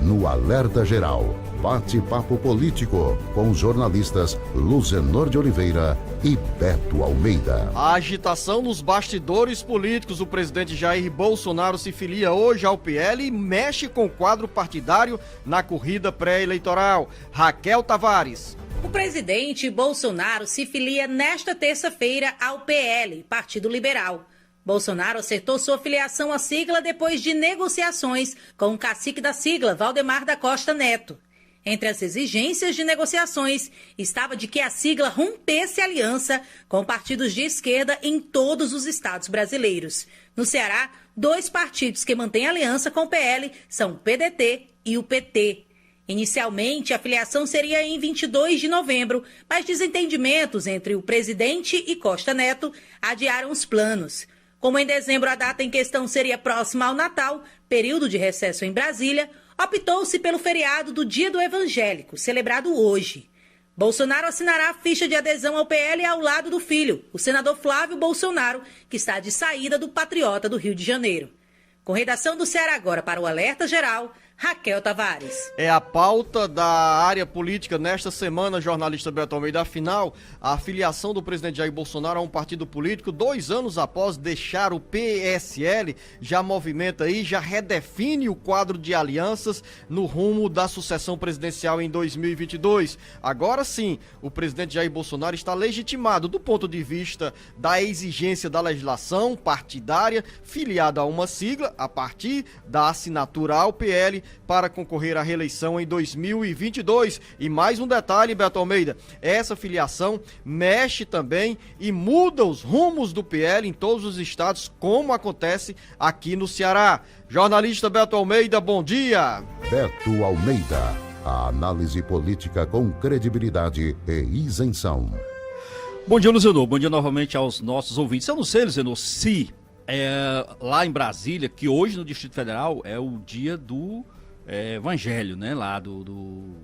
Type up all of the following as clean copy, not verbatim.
no Alerta Geral. Bate-papo político com os jornalistas Luzenor de Oliveira e Beto Almeida. A agitação nos bastidores políticos. O presidente Jair Bolsonaro se filia hoje ao PL e mexe com o quadro partidário na corrida pré-eleitoral. Raquel Tavares. O presidente Bolsonaro se filia nesta terça-feira ao PL, Partido Liberal. Bolsonaro acertou sua filiação à sigla depois de negociações com o cacique da sigla, Valdemar da Costa Neto. Entre as exigências de negociações estava de que a sigla rompesse aliança com partidos de esquerda em todos os estados brasileiros. No Ceará, 2 partidos que mantêm aliança com o PL são o PDT e o PT. Inicialmente, a filiação seria em 22 de novembro, mas desentendimentos entre o presidente e Costa Neto adiaram os planos. Como em dezembro a data em questão seria próxima ao Natal, período de recesso em Brasília, optou-se pelo feriado do Dia do Evangélico, celebrado hoje. Bolsonaro assinará a ficha de adesão ao PL ao lado do filho, o senador Flávio Bolsonaro, que está de saída do Patriota do Rio de Janeiro. Com redação do Ceará agora para o Alerta Geral, Raquel Tavares. É a pauta da área política nesta semana, jornalista Beto Almeida. Afinal, a filiação do presidente Jair Bolsonaro a um partido político, 2 anos após deixar o PSL, já movimenta aí, já redefine o quadro de alianças no rumo da sucessão presidencial em 2022. Agora sim, o presidente Jair Bolsonaro está legitimado do ponto de vista da exigência da legislação partidária, filiado a uma sigla, a partir da assinatura ao PL, para concorrer à reeleição em 2022. E mais um detalhe, Beto Almeida, essa filiação mexe também e muda os rumos do PL em todos os estados, como acontece aqui no Ceará. Jornalista Beto Almeida, bom dia. Beto Almeida, a análise política com credibilidade e isenção. Bom dia, Luzenor. Bom dia novamente aos nossos ouvintes. Eu não sei, Luzenor, se lá em Brasília, que hoje no Distrito Federal é o dia do evangelho, né? Lá do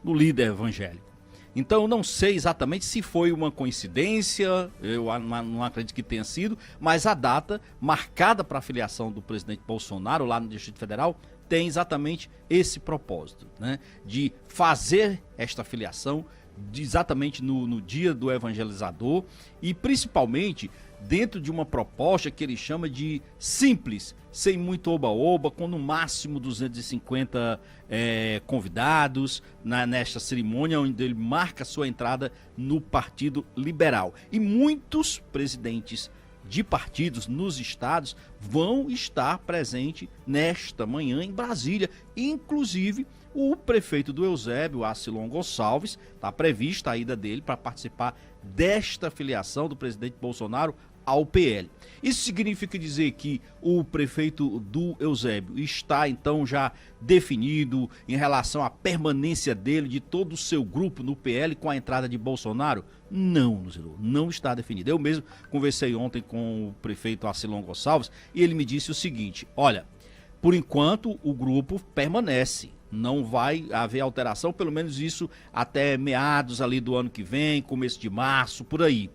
líder evangélico. Então eu não sei exatamente se foi uma coincidência, eu não acredito que tenha sido, mas a data marcada para a filiação do presidente Bolsonaro lá no Distrito Federal tem exatamente esse propósito, né? De fazer esta filiação exatamente no dia do evangelizador e principalmente dentro de uma proposta que ele chama de simples, sem muito oba-oba, com no máximo 250 convidados nesta cerimônia onde ele marca sua entrada no Partido Liberal. E muitos presidentes de partidos nos estados vão estar presentes nesta manhã em Brasília, inclusive o prefeito do Eusébio, Acilon Gonçalves, está prevista a ida dele para participar desta filiação do presidente Bolsonaro ao PL. Isso significa dizer que o prefeito do Eusébio está então já definido em relação à permanência dele, de todo o seu grupo no PL com a entrada de Bolsonaro? Não, não está definido. Eu mesmo conversei ontem com o prefeito Acilon Gonçalves e ele me disse o seguinte: olha, por enquanto o grupo permanece. Não vai haver alteração, pelo menos isso até meados ali do ano que vem, começo de março, por aí.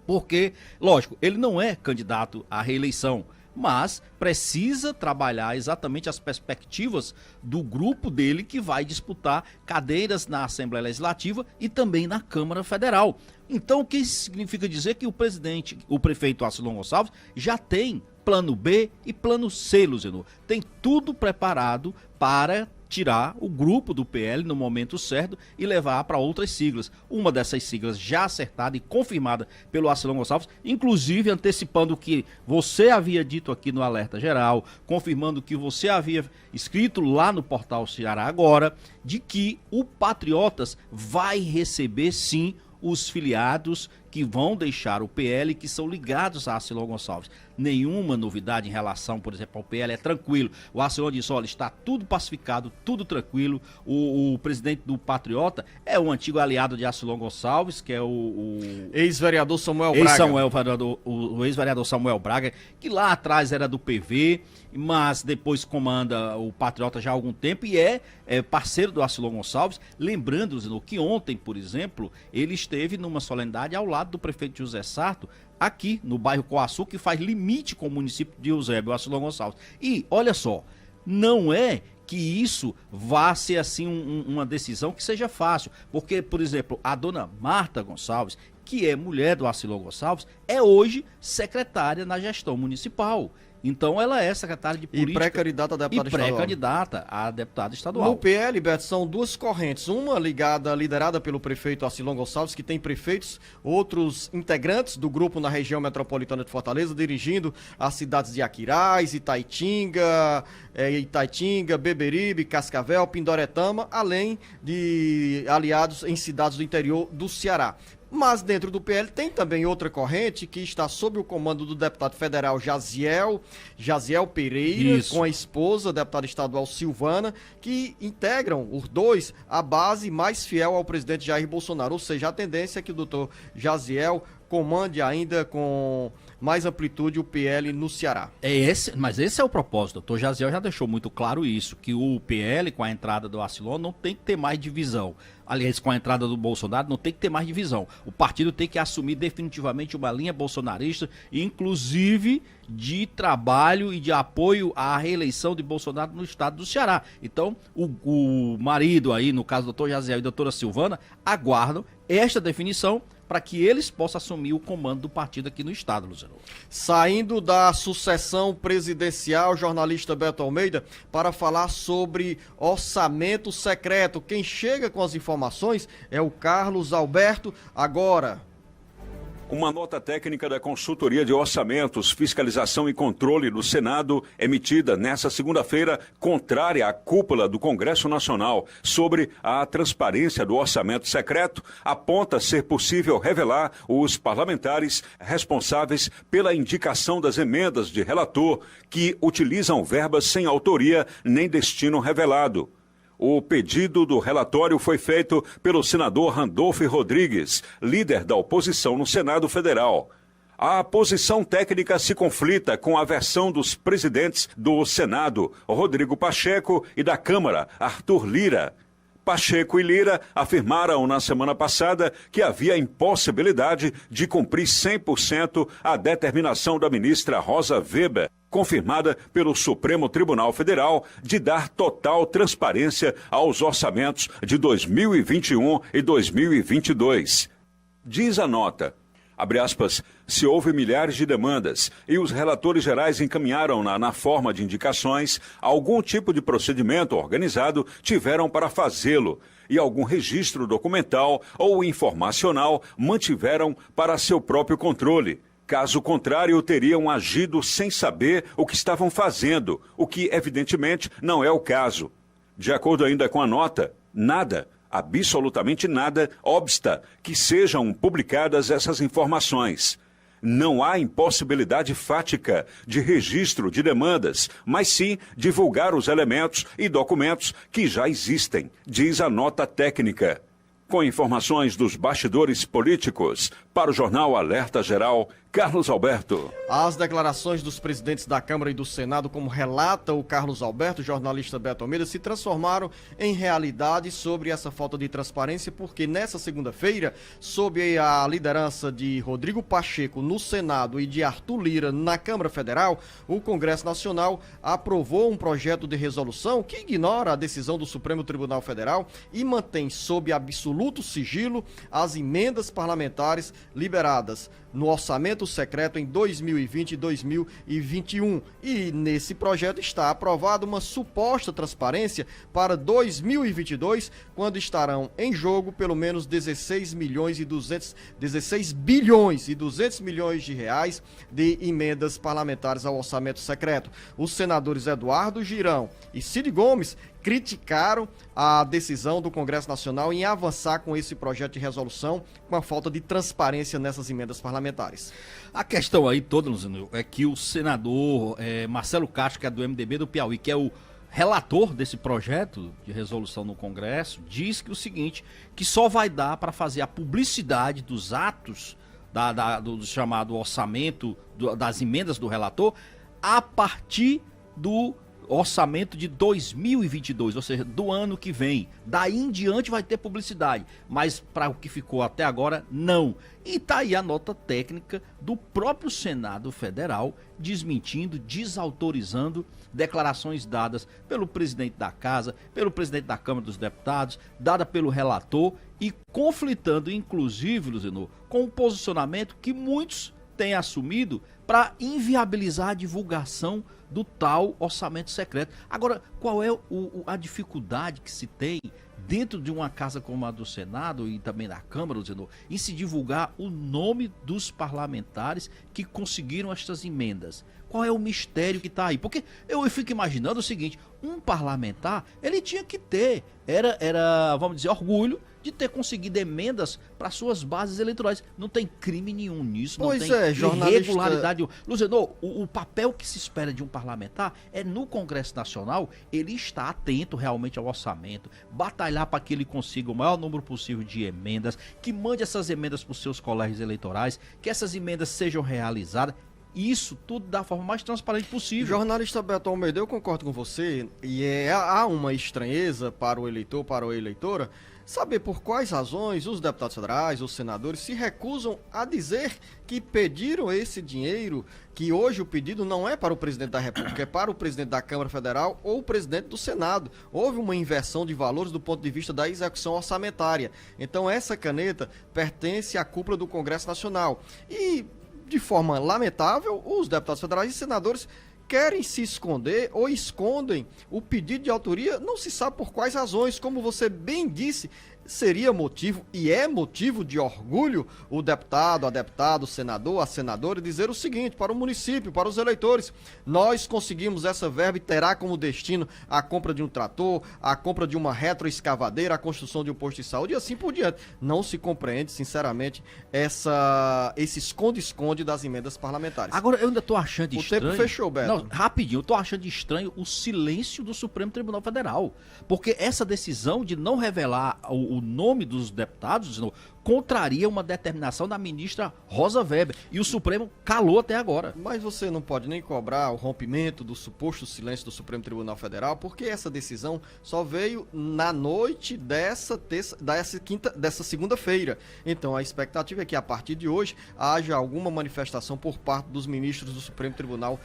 Porque, lógico, ele não é candidato à reeleição, mas precisa trabalhar exatamente as perspectivas do grupo dele que vai disputar cadeiras na Assembleia Legislativa e também na Câmara Federal. Então, o que significa dizer que o prefeito Acilon Gonçalves já tem plano B e plano C, Luzenor. Tem tudo preparado para tirar o grupo do PL no momento certo e levar para outras siglas. Uma dessas siglas já acertada e confirmada pelo Acilon Gonçalves, inclusive antecipando o que você havia dito aqui no Alerta Geral, confirmando o que você havia escrito lá no portal Ceará Agora, de que o Patriotas vai receber sim os filiados que vão deixar o PL, que são ligados a Acilon Gonçalves. Nenhuma novidade em relação, por exemplo, ao PL, é tranquilo. O Acilon disse, olha, está tudo pacificado, tudo tranquilo. O presidente do Patriota é o antigo aliado de Acilon Gonçalves, que é o ex-vereador Samuel Braga. O ex-vereador Samuel Braga, que lá atrás era do PV, mas depois comanda o Patriota já há algum tempo e é parceiro do Acilon Gonçalves. Lembrando, Zeno, que ontem, por exemplo, ele esteve numa solenidade ao lado do prefeito José Sarto, aqui no bairro Coaçu, que faz limite com o município de Eusébio, Acilon Gonçalves. E, olha só, não é que isso vá ser assim uma decisão que seja fácil. Porque, por exemplo, a dona Marta Gonçalves, que é mulher do Arcilon Gonçalves, é hoje secretária na gestão municipal. Então ela é secretária de política e pré-candidata a deputada estadual. Pré-candidata a deputada estadual. No PL, Beto, são duas correntes. Uma liderada pelo prefeito Arcilon Gonçalves, que tem prefeitos, outros integrantes do grupo na região metropolitana de Fortaleza, dirigindo as cidades de Aquiraz, Itaitinga, Beberibe, Cascavel, Pindoretama, além de aliados em cidades do interior do Ceará. Mas dentro do PL tem também outra corrente que está sob o comando do deputado federal Jaziel Pereira, com a esposa, a deputada estadual Silvana, que integram os dois a base mais fiel ao presidente Jair Bolsonaro. Ou seja, a tendência é que o doutor Jaziel comande ainda com mais amplitude o PL no Ceará. Mas esse é o propósito. O doutor Jaziel já deixou muito claro isso, que o PL, com a entrada do Arcilon, não tem que ter mais divisão. Aliás, com a entrada do Bolsonaro, não tem que ter mais divisão. O partido tem que assumir definitivamente uma linha bolsonarista, inclusive de trabalho e de apoio à reeleição de Bolsonaro no estado do Ceará. Então, o marido aí, no caso do doutor Jaziel e da doutora Silvana, aguardam esta definição para que eles possam assumir o comando do partido aqui no estado, Luciano. Saindo da sucessão presidencial, jornalista Beto Almeida, para falar sobre orçamento secreto. Quem chega com as informações é o Carlos Alberto, agora. Uma nota técnica da Consultoria de Orçamentos, Fiscalização e Controle do Senado, emitida nesta segunda-feira, contrária à cúpula do Congresso Nacional sobre a transparência do orçamento secreto, aponta ser possível revelar os parlamentares responsáveis pela indicação das emendas de relator que utilizam verbas sem autoria nem destino revelado. O pedido do relatório foi feito pelo senador Randolfo Rodrigues, líder da oposição no Senado Federal. A posição técnica se conflita com a versão dos presidentes do Senado, Rodrigo Pacheco, e da Câmara, Arthur Lira. Pacheco e Lira afirmaram na semana passada que havia impossibilidade de cumprir 100% a determinação da ministra Rosa Weber, confirmada pelo Supremo Tribunal Federal, de dar total transparência aos orçamentos de 2021 e 2022. Diz a nota, abre aspas, se houve milhares de demandas e os relatores gerais encaminharam na forma de indicações, algum tipo de procedimento organizado tiveram para fazê-lo e algum registro documental ou informacional mantiveram para seu próprio controle. Caso contrário, teriam agido sem saber o que estavam fazendo, o que evidentemente não é o caso. De acordo ainda com a nota, nada, absolutamente nada, obsta que sejam publicadas essas informações. Não há impossibilidade fática de registro de demandas, mas sim divulgar os elementos e documentos que já existem, diz a nota técnica. Com informações dos bastidores políticos, para o jornal Alerta Geral, Carlos Alberto. As declarações dos presidentes da Câmara e do Senado, como relata o Carlos Alberto, jornalista Beto Almeida, se transformaram em realidade sobre essa falta de transparência, porque nessa segunda-feira, sob a liderança de Rodrigo Pacheco no Senado e de Arthur Lira na Câmara Federal, o Congresso Nacional aprovou um projeto de resolução que ignora a decisão do Supremo Tribunal Federal e mantém sob absoluto sigilo as emendas parlamentares liberadas no orçamento secreto em 2020 e 2021. E nesse projeto está aprovada uma suposta transparência para 2022, quando estarão em jogo pelo menos 16 bilhões e 200 milhões de reais de emendas parlamentares ao orçamento secreto. Os senadores Eduardo Girão e Cid Gomes criticaram a decisão do Congresso Nacional em avançar com esse projeto de resolução com a falta de transparência nessas emendas parlamentares. A questão aí toda, Luciano, é que o senador Marcelo Castro, que é do MDB do Piauí, que é o relator desse projeto de resolução no Congresso, diz que o seguinte, que só vai dar para fazer a publicidade dos atos do chamado orçamento, das emendas do relator, a partir do orçamento de 2022, ou seja, do ano que vem. Daí em diante vai ter publicidade, mas para o que ficou até agora, não. E tá aí a nota técnica do próprio Senado Federal desmentindo, desautorizando declarações dadas pelo presidente da Casa, pelo presidente da Câmara dos Deputados, dada pelo relator e conflitando, inclusive, Luzenor, com o posicionamento que muitos têm assumido para inviabilizar a divulgação do tal orçamento secreto. Agora, qual é a dificuldade que se tem dentro de uma casa como a do Senado e também da Câmara, Luzenor, em se divulgar o nome dos parlamentares que conseguiram estas emendas? Qual é o mistério que está aí? Porque eu fico imaginando o seguinte, um parlamentar, ele tinha que ter, vamos dizer, orgulho de ter conseguido emendas para suas bases eleitorais. Não tem crime nenhum nisso, não tem irregularidade. Luzenor, o papel que se espera de um parlamentar é, no Congresso Nacional, ele está atento realmente ao orçamento, batalhar para que ele consiga o maior número possível de emendas, que mande essas emendas para os seus colégios eleitorais, que essas emendas sejam realizadas. Isso tudo da forma mais transparente possível. Jornalista Beto Almeida, eu concordo com você, e há uma estranheza para o eleitor, para a eleitora, saber por quais razões os deputados federais, os senadores, se recusam a dizer que pediram esse dinheiro, que hoje o pedido não é para o presidente da República, é para o presidente da Câmara Federal ou o presidente do Senado. Houve uma inversão de valores do ponto de vista da execução orçamentária. Então essa caneta pertence à cúpula do Congresso Nacional. E, de forma lamentável, os deputados federais e senadores querem se esconder ou escondem o pedido de autoria, não se sabe por quais razões. Como você bem disse, seria motivo e é motivo de orgulho o deputado, a deputada, o senador, a senadora dizer o seguinte para o município, para os eleitores: nós conseguimos essa verba e terá como destino a compra de um trator, a compra de uma retroescavadeira, a construção de um posto de saúde e assim por diante. Não se compreende, sinceramente, esse esconde-esconde das emendas parlamentares. Agora, eu ainda estou achando estranho... O tempo fechou, Beto. Não, rapidinho, eu estou achando estranho o silêncio do Supremo Tribunal Federal, porque essa decisão de não revelar o nome dos deputados contraria uma determinação da ministra Rosa Weber, e o Supremo calou até agora. Mas você não pode nem cobrar o rompimento do suposto silêncio do Supremo Tribunal Federal, porque essa decisão só veio na noite dessa segunda-feira. Então a expectativa é que a partir de hoje haja alguma manifestação por parte dos ministros do Supremo Tribunal